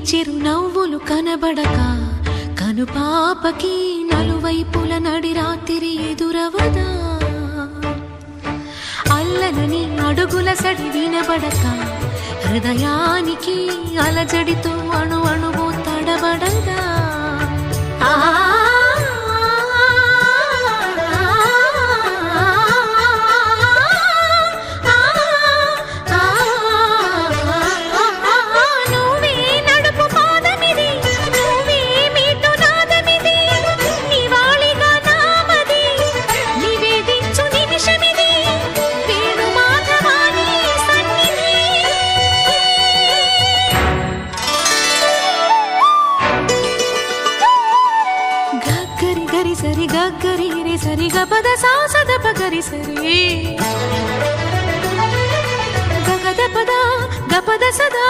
చిరునవ్వులు కనబడక కనుపాపకి నలువైపుల నడి రాత్రి ఎదురవదా అల్లలని అడుగుల సడి వినబడక హృదయానికి అలజడితో అణు అణువు తడబడదా గరి సరి గరి రే సరి గపద సాసద పగరి సరి గగద పద గపద సదా